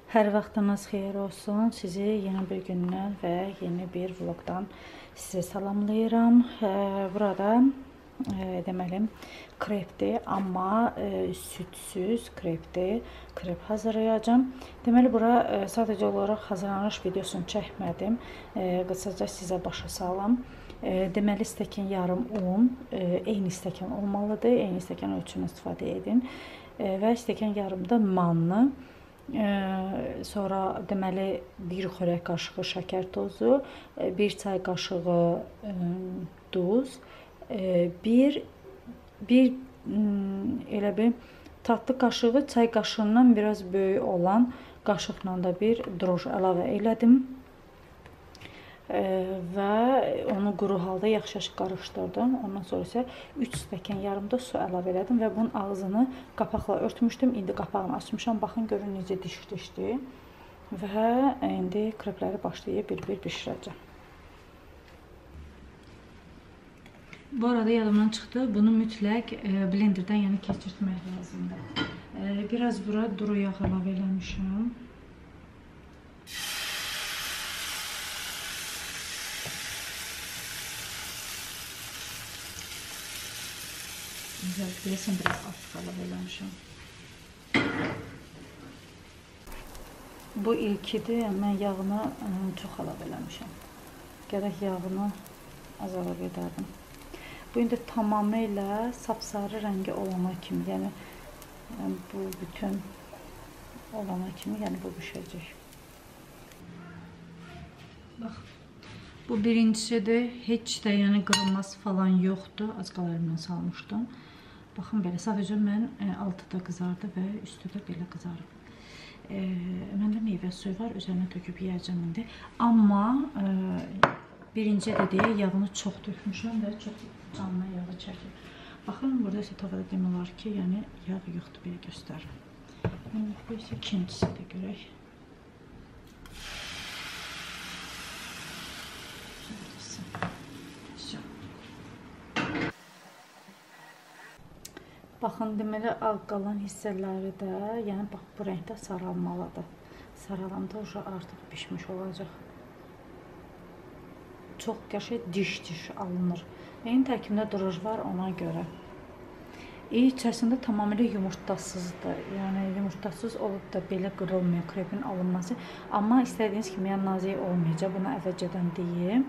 Hər vaxtınız xeyir olsun. Sizi yeni bir gündən və yeni bir vlogdan sizi salamlayıram. Burada deməli krepdir, amma südsüz krepdir. Krep hazırlayacağım. Deməli bura sadəcə olaraq hazırlanış videosunu çəkmədim. Qısaca sizə başa salam. Deməli stəkan yarım un, eyni stəkan olmalıdır. Eyni stəkan ölçümü istifadə edin. Və stəkan yarım da manlı. Sonra deməli bir xörək qaşığı şəkər tozu, bir çay qaşığı duz, bir elə bir tatlı qaşığı çay qaşığından biraz böyük olan qaşıqla da bir droj əlavə elədim. Və onu quru halda yaxşı qarışdırdım. Ondan sonra isə 3 stəkan yarım da su əlavə elədim və bunun ağzını qapaqla örtmüşdüm. İndi qapağını açmışam. Baxın görün necə dişdi. Və indi krepləri başlayıb bir-bir bişirəcəm. Bu arada yadımdan çıxdı. Bunu mütləq blenderdən yəni keçirtmək lazımdır. Biraz bura duru yağ əlavə eləmişəm. Özellikle biraz artıq əlavə eləmişəm. Bu ilkidir, mən yağını çox əlavə eləmişəm. Gərək yağını az əlavə edərdim. Bu indi tamamilə sapsarı rəngi olana kimi, yəni bu bütün olana kimi, yəni bu bişəcək. Bax, bu birincisidir, heç də yəni qırılması falan yoxdur, az qala əlimdən salmışdım. Baxın belə, sadəcə mən altıda qızardı və üstü də belə qızarıb. Məndə meyvə suyu var, üzərinə töküb yiyəcəm indi. Amma birinci dediyi yağını çox tökmüşəm və çox canlı yağı çəkir. Baxın, burada isə tavada demək olar ki, yəni yağ yoxdur, belə göstərir. Bu isə ikincisi də görək. Baxın, deməli, ağ qalan hissələri də, yəni bax, bu rəngdə saralmalıdır. Saralanda artıq pişmiş olacaq. Çox qəşəng diş alınır. Eyni tərkibində droj var ona görə. İçərisində tamamilə yumurtasızdır. Yəni, yumurtasız olub da belə qırılmıyor krepin alınması. Amma istədiyiniz kimi yəni nazik olmayacaq. Bunu əvvəlcədən deyim.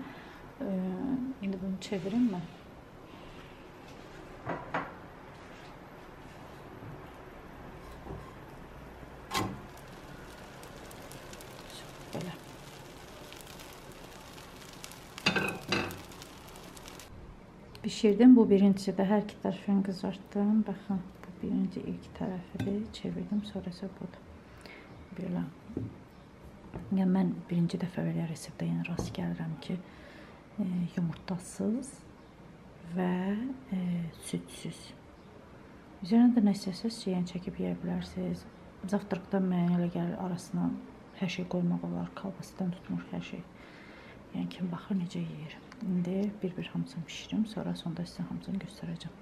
İndi bunu çevirim mi? Belə. Bişirdim. Bu birincisi də hər iki tərəfini qızartdım. Baxın, bu birinci ilk tərəfidir. Çevirdim, sonrası budur. Belə. Yəni, mən birinci dəfə belə reseptdə yəni rast gəlirəm ki, yumurtasız və südsüz. Üzərinə də nə istəsəz yəni çəkib yeyə bilərsiniz. Zavtırqda mənə elə gəlir arasına hər şey qoymaq olar. Kalbasıdan tutmuş hər şey. Yəni kim baxır necə yeyir. İndi bir-bir hamısını pişirim. Sonra sonda sizə hamısını göstərəcəm.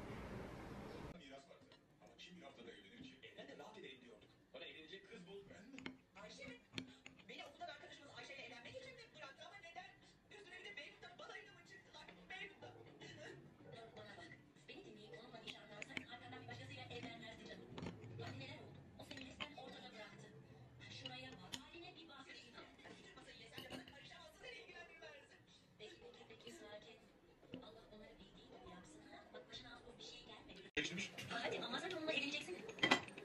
Hadi ama sen onunla evleneceksin.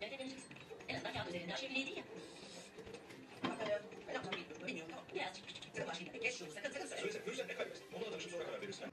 Evet evleneceksin. En azından kağıt üzerinde aşevileydin ya. Ben yapacağım bilmiyorum tamam. Birazcık küçük. Sakın başlayayım. Geç şunu sakın söyle. Söylesem ne kaybedersin? Onunla danışıp sonra karar verirsin.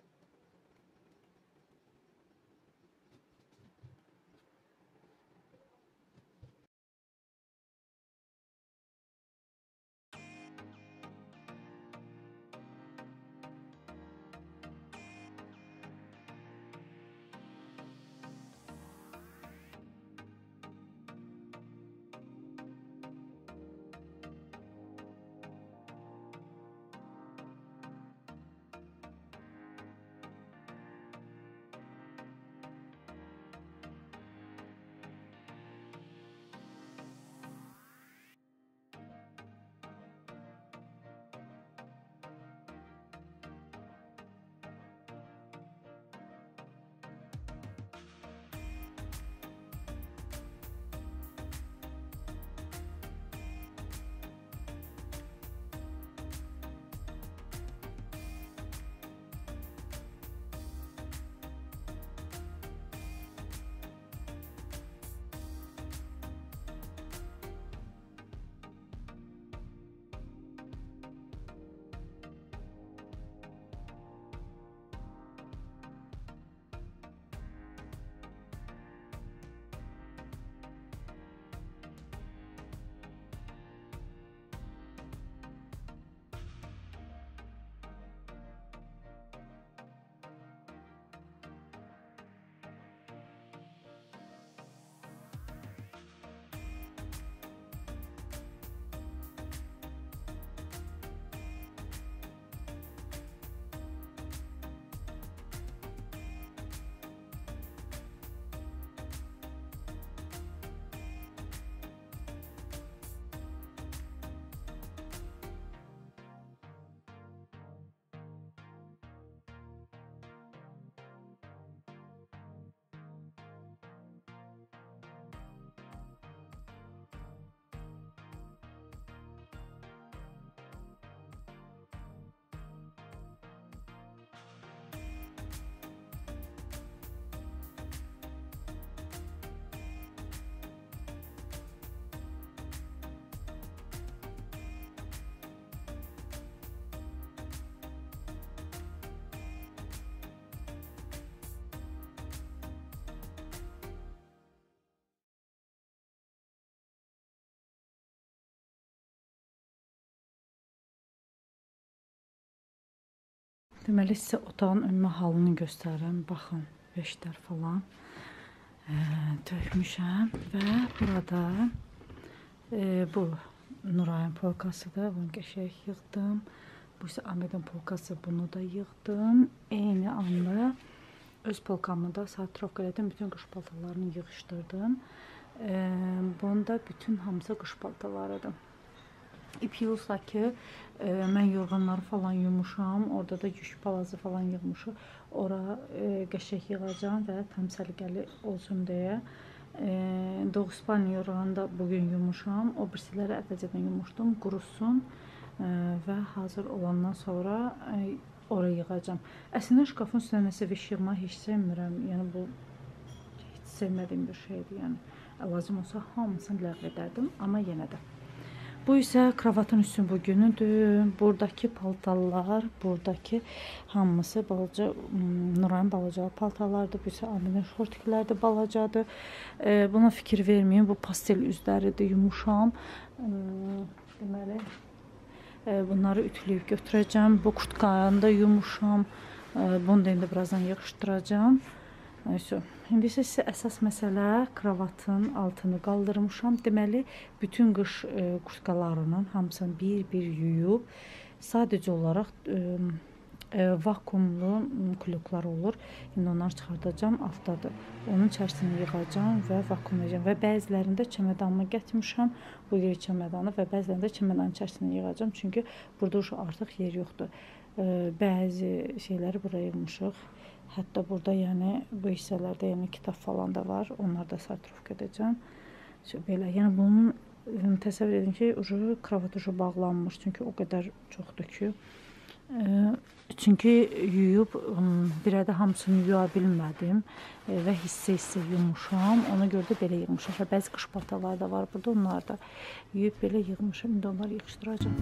Deməli sizə otağın ümumi halını göstərirəm. Baxın, beşlər falan tökmüşəm və burada bu Nurayın polkasıdır. Bunu qəşəng yığdım. Bu isə Ahmedin polkası. Bunu da yığdım. Eyni anda öz polkamı da sartrovka elədim. Bütün qış paltarlarını yığışdırdım. Bunda bütün hamısı qış paltarlarıdır. İpiyolsa ki, mən yorğanları falan yumuşam. Orada da yük palazı falan yığmışam. Ora qəşəng yığacam və tam səliqəli olsun deyə. Doğuspalni yorğanı da bugün yumuşam. O birisiləri əvvəlcədən yumuşdum, qurusun və hazır olandan sonra oraya yığacam. Əslində şkafın üstünə nəsə viş yığma heç sevmirəm. Yəni bu heç sevmədiyim bir şeydir. Yəni lazım olsa hamısını ləğv edərdim, amma yenə də. Bu isə kravatın üstü bugünüdür. Buradakı paltarlar, buradakı hamısı balaca, Nurayın balacalı paltarlardır. Bu isə Ahmedin şortiklərdir, balacadır. Buna fikir verməyin. Bu pastel üzləridir, yumuşam. Deməli, bunları ütüləyib götürəcəm. Bu kurtkanı da yumuşam. Bunu da indi birazdan yığışdıracam. İndi isə sizə əsas məsələ kravatın altını qaldırmışam. Deməli, bütün qış kurtkalarının hamısını bir-bir yuyub, sadəcə olaraq vakumlu klüklar olur. İndi onları çıxardacam, altdadır. Onun içərisini yığacam və vakumlayacam. Və bəzilərində çəmədanımı gətirmişəm, bu yeri çəmədanı və bəzilərində çəmədanın içərisini yığacam. Çünki burada artıq yer yoxdur. Bəzi şeyləri buraya yığmışıq. Hətta burada yəni bu hissələrdə yəni kitab falan da var. Onları da sartrovka edəcəm. Belə, yəni bunun təsəvvür edin ki, kravat bağlanmış. Çünki o qədər çoxdur ki. Çünki yuyub bir də hamısını yuya bilmədim və hissə yumuşam. Ona görə də belə yığmışam. Və bəzi qış paltarları da var burada. Onları da yuyub belə yığmışam. İndi onları yığışdıracam.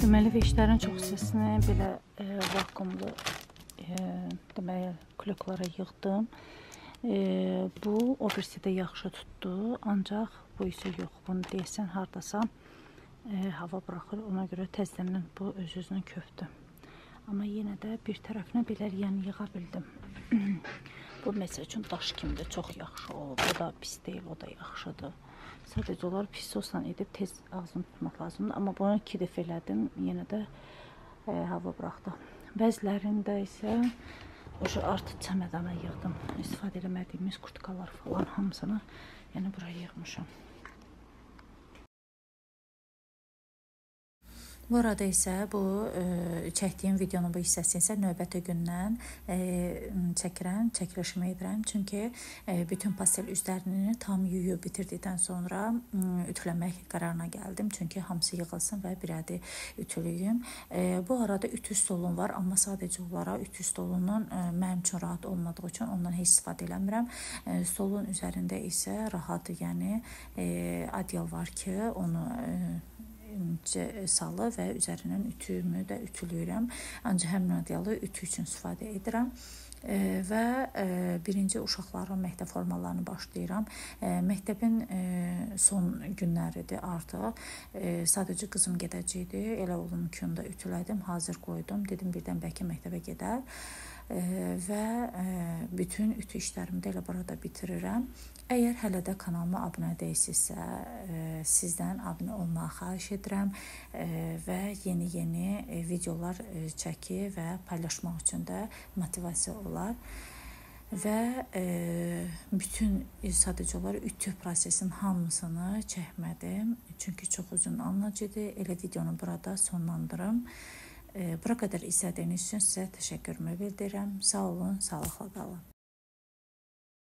Deməli, veşlərin çox hissəsini belə vakumlu deməli, klüklara yığdım. Bu, o birisi də yaxşı tutdu, ancaq bu isə yox. Bunu deyəsən, haradasa hava buraxır, ona görə təzədən bu öz-özünü köfdü. Amma yenə də bir tərəfinə belə yəni yığa bildim. Bu, məsəl üçün, daş kimidir, çox yaxşı olub. O da pis deyil, o da yaxşıdır. Sadəcə olaraq pis sosla edib tez ağzını tutmaq lazımdır. Amma bunu 2 dəfə elədim, yenə də hava buraxdı. Bəzilərində isə artıq çəmədana yığdım. İstifadə eləmədiyimiz kurtkalar falan hamısını yəni buraya yığmışam. Bu arada isə bu çəkdiyim videonun bu hissəsi isə növbəti gündən çəkirəm, çəkilişimi edirəm. Çünki bütün pastel üzlərini tam yuyub bitirdikdən sonra ütüləmək qərarına gəldim. Çünki hamısı yığılsın və bir ədi ütülüyüm. Bu arada ütü stolum var, amma sadəcə olaraq ütü stolunun mənim üçün rahat olmadığı üçün ondan heç istifadə eləmirəm. Stolun üzərində isə rahat, yəni adyal var ki, onu salı və üzərindən ütümü də ütülüyürəm. Ancaq həmin radialı ütü üçün istifadə edirəm. Və birinci uşaqların məktəb formalarını başlayıram. Məktəbin son günləridir artıq. Sadəcə qızım gedəcəkdi. Elə oğlum üçün də ütülədim, hazır qoydum. Dedim birdən bəlkə məktəbə gedər. Və bütün ütü işlərimi də elə burada bitirirəm. Əgər hələ də kanalıma abunə deyilsinizsə, sizdən abunə olmağı xahiş edirəm və yeni videolar çəkir və paylaşmaq üçün də motivasiya olar. Və bütün sadəcə olaraq ütü prosesinin hamısını çəkmədim. Çünki çox uzun anlatıcıdır. Elə videonu burada sonlandırım. Bura qədər izlədiyiniz üçün sizə təşəkkürümü bildirirəm. Sağ olun, sağlıqla qalın.